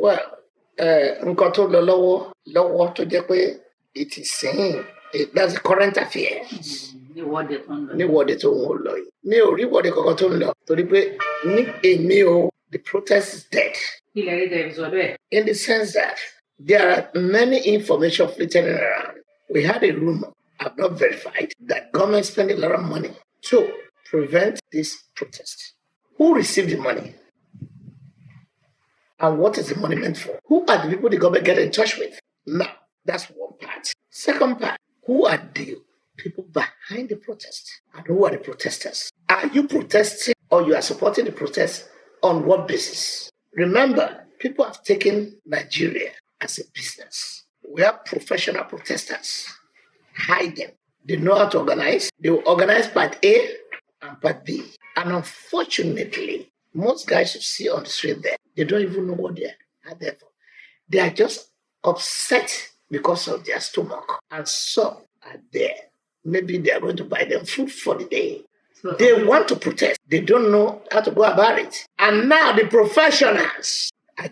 Well, nǹkan tó lọ lọ́wọ́ tó jẹ́ pé it is saying that's the current affair. Níwọ́de tó ń lọ yìí. Mi ò rí ìwọ́de kankan tó ń lọ torí pé ní èmi o, the protest is dead. In the sense that there are many information flitting around. We had a rumor, I've not verified, that government spent a lot of money to prevent this protest. Who received the money? And what is the money meant for? Who are the people the government get in touch with? Now, that's one part. Second part, who are the people behind the protest? And who are the protesters? Are you protesting or you are supporting the protest on what basis? Remember, people have taken Nigeria as a business. We have professional protesters. Hide them. They know how to organize. They will organize part A and part B. And unfortunately, most guys you see on the street there, they don't even know what they are there for. They are just upset because of their stomach. And some are there. Maybe they are going to buy them food for the day. They want to protest. They don't know how to go about it. And now the professionals are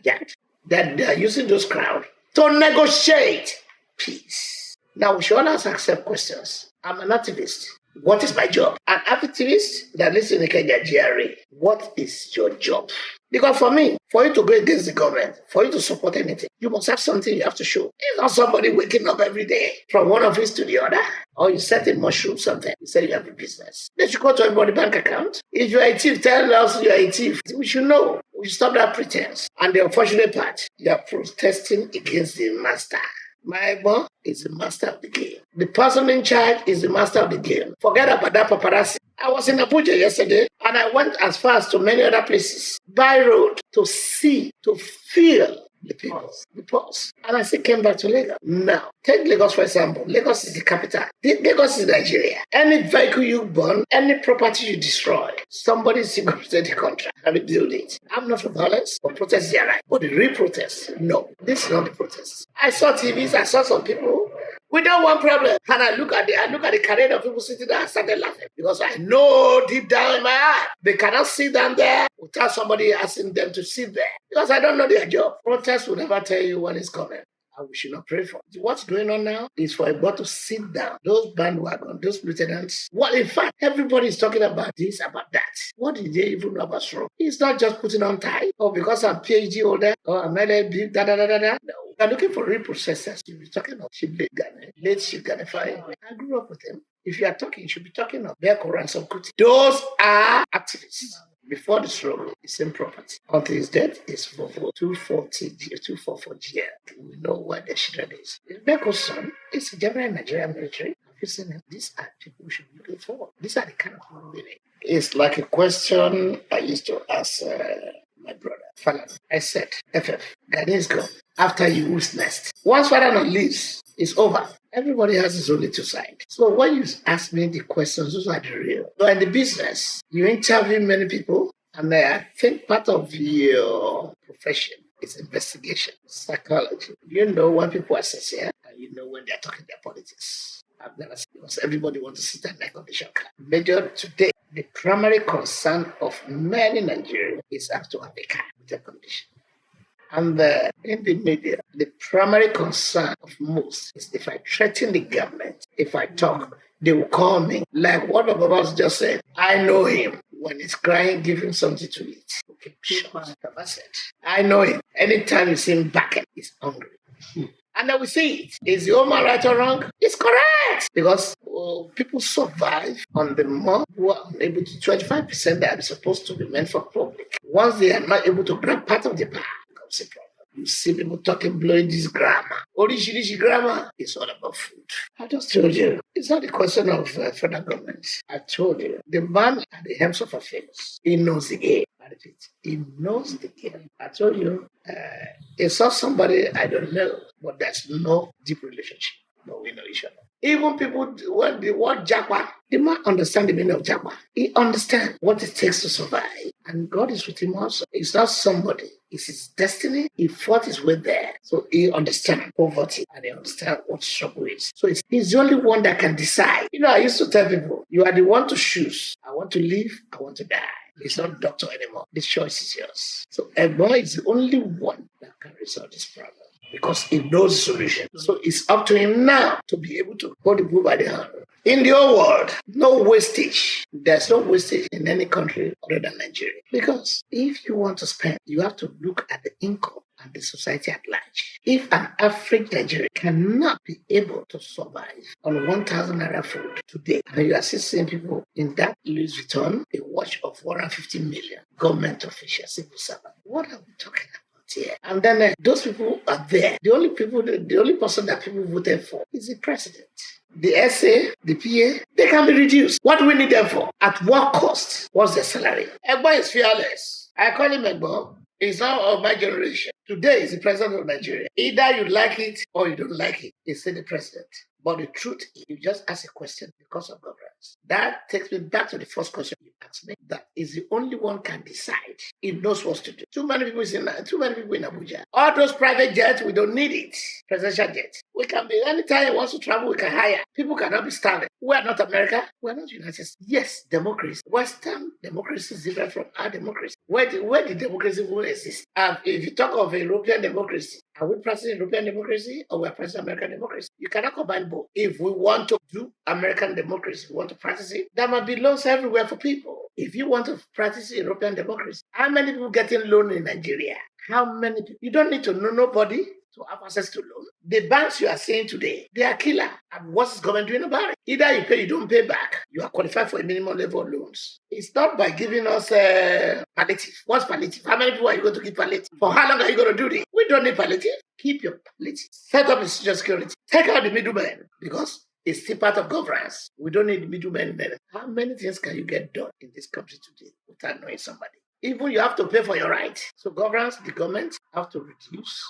that they are using those crowds to negotiate peace. Now we should always accept questions. I'm an activist. What is my job? An activist that lives in the Kenya GRA. What is your job? Because for me, for you to go against the government, for you to support anything, you must have something you have to show. It's not somebody waking up every day from one office to the other. Or you set a mushroom something. You say you have a business. They should go to everybody's bank account. If you are a thief, tell us you are a thief. We should know. We should stop that pretense. And the unfortunate part, you are protesting against the master. My boss is the master of the game. The person in charge is the master of the game. Forget about that paparazzi. I was in Abuja yesterday and I went as far as to many other places by road to see, to feel the pulse. And I still came back to Lagos. Now, take Lagos for example. Lagos is the capital. Lagos is Nigeria. Any vehicle you burn, any property you destroy, somebody is going to take the contract and rebuild it. I'm not for violence or protest their right. But the real protest, no. This is not the protest. I saw TVs, I saw some people. We don't want problem. And I look at the career of people sitting there and started laughing. Because I know deep down in my heart, they cannot sit down there without somebody asking them to sit there. Because I don't know their job. Protest will never tell you when it's coming. And we should not pray for it. What's going on now is for everybody to sit down. Those bandwagon, those lieutenants. Well, in fact, everybody is talking about this, about that. What did they even know about stroke? It's not just putting on tie. Or because I'm PhD holder, or I'm LLB, No. We're looking for real processors. You'll be talking of late Chief Ganefai. I grew up with him. If you are talking, you should be talking of Beko Ransom Kuti. Those are activists. Before the struggle, the same property. Until his death is for 244 GL. We know where the children is. Beko's son is a general in Nigerian military. You see, these are people we should be looking for. These are the kind of people we need. It's like a question I used to ask my brother, Falan. I said, FF, Ghanaians go. After you, who's next? Once Father leaves, it's over. Everybody has his own little side. So when you ask me the questions, those are the real. So in the business, you interview many people, and I think part of your profession is investigation, psychology. You know when people are sincere, and you know when they're talking their politics. I've never seen because everybody wants to sit and like on the shortcut. Major today, the primary concern of many Nigerians is have to have a car with a condition. And in the media, the primary concern of most is if I threaten the government, if I talk, they will call me. Like one of us just said, I know him. When he's crying, give him something to eat. Okay, shut. That's it. I know him. Anytime you see him back, he's hungry. And then we see it. Is the old man right or wrong? It's correct. Because people survive on the more who are unable to 25% that are supposed to be meant for public. Once they are not able to grab part of the pie, becomes a problem. You see people talking, blowing this grammar. Orishi grammar is all about food. I just told you, it's not a question of federal government. I told you, the man at the helms of affairs, he knows the game. I repeat, he knows the game. I told you, it's not somebody I don't know, but there's no deep relationship. But we know each other. Even people, when the word Japa, the man understands the meaning of Japa. He understands what it takes to survive. And God is with him also. It's not somebody. It's his destiny. He fought his way there. So he understands poverty and he understands what struggle is. So he's the only one that can decide. You know, I used to tell people, you are the one to choose. I want to live, I want to die. He's not doctor anymore. The choice is yours. So Egbo is the only one that can resolve this problem because he knows the solution. So it's up to him now to be able to hold the people by the hand. In the whole world, no wastage. There's no wastage in any country other than Nigeria. Because if you want to spend, you have to look at the income and the society at large. If an average Nigerian cannot be able to survive on 1,000 naira food today, and you are still seeing people in that Louis Vuitton, a watch of 150 million, government officials, civil servants, what are we talking about? Here. And then those people are there. The only person that people voted for is the president. The SA, the PA, they can be reduced. What do we need them for? At what cost? What's their salary? Egbo is fearless. I call him Egbo. He's not of my generation. Today is the president of Nigeria. Either you like it or you don't like it. He's still the president. But the truth is, you just ask a question because of governance. That takes me back to the first question you asked me. That is the only one can decide. He knows what to do. Too many people in Abuja. All those private jets, we don't need it. Presidential jets. We can be, anytime he wants to travel, we can hire. People cannot be starving. We are not America. We are not United States. Yes, democracy. Western democracy is different from our democracy. Where the democracy will exist. If you talk of European democracy, are we practicing European democracy or we are practicing American democracy? You cannot combine both. If we want to do American democracy, we want to practice it, there must be loans everywhere for people. If you want to practice European democracy, how many people getting loan in Nigeria? How many people? You don't need to know nobody to have access to loan. The banks you are seeing today, they are killer. And what's the government doing about it? Either you pay, you don't pay back. You are qualified for a minimum level of loans. It's not by giving us palliative. What's palliative? How many people are you going to give palliative? For how long are you going to do this? We don't need palliative. Keep your palliative. Set up social security. Take out the middleman because it's still part of governance. We don't need the middleman. How many things can you get done in this country today without knowing somebody? Even you have to pay for your rights. So governance, the government have to reduce.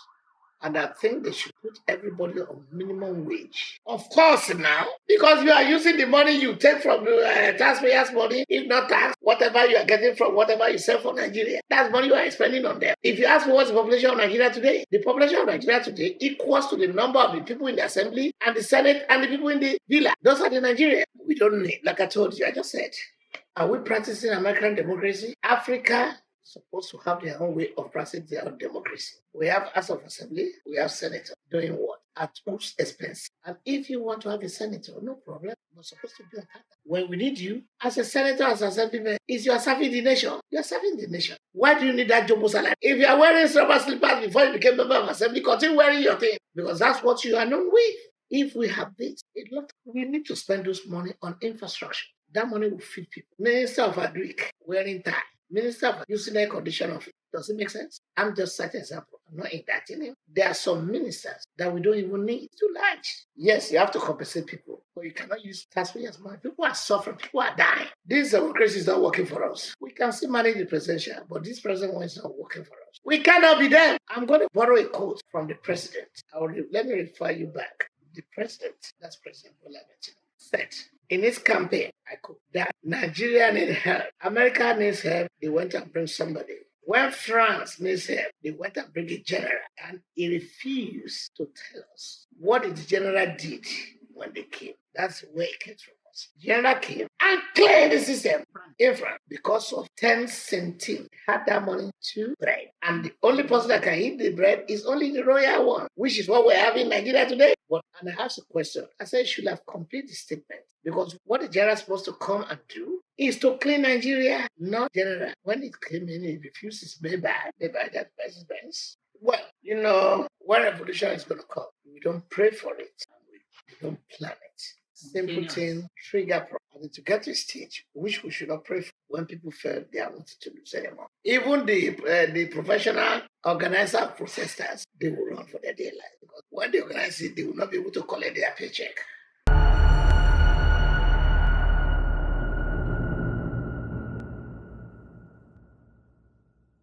And I think they should put everybody on minimum wage. Of course now, because you are using the money you take from the taxpayers' money, if not tax, whatever you are getting from whatever you sell for Nigeria, that's money you are spending on them. If you ask me what's the population of Nigeria today, the population of Nigeria today equals to the number of the people in the assembly and the Senate and the people in the villa. Those are the Nigeria. We don't need, like I told you, I just said. Are we practicing American democracy? Africa supposed to have their own way of practicing their own democracy. We have House of Assembly, we have Senator doing what? At whose expense? And if you want to have a senator, no problem. You're supposed to be a captain. When we need you, as a senator, as an assemblyman, is you are serving the nation. You are serving the nation. Why do you need that jumbo salary? If you are wearing rubber slippers before you became member of assembly, continue wearing your thing because that's what you are known with. If we have this, we need to spend those money on infrastructure. That money will feed people. Minister of Agric wearing tie. Minister of using air conditioner. Does it make sense? I'm just setting an example. I'm not indicting him. There are some ministers that we don't even need. Too large. Yes, you have to compensate people, but you cannot use taxpayers' money. People are suffering. People are dying. This democracy is not working for us. We can still manage the presidential, but this present one is not working for us. We cannot be them. I'm going to borrow a quote from the president. Let me refer you back. The president, that's President Bola Ahmed Tinubu, said in his campaign, I quote, that Nigeria needs help. America needs help. They went and bring somebody. When France needs help, they went and bring a general. And he refused to tell us what the general did when they came. That's where it came from. General came and cleared the system in France because of 10 centimes. Had that money to bread. And the only person that can eat the bread is only the royal one, which is what we're having in Nigeria today. And I asked a question. I said, you should have completed the statement because what the general is supposed to come and do is to clean Nigeria, not general. When it came in, it refused his Maybach that Benz. Well, when revolution is going to come, we don't pray for it. We don't plan it. Simple thing, trigger problem. And to get to a stage which we should not pray for when people feel they are not to lose anymore. Even the professional organizer protesters, they will run for their daily life because when they organize it, they will not be able to collect their paycheck.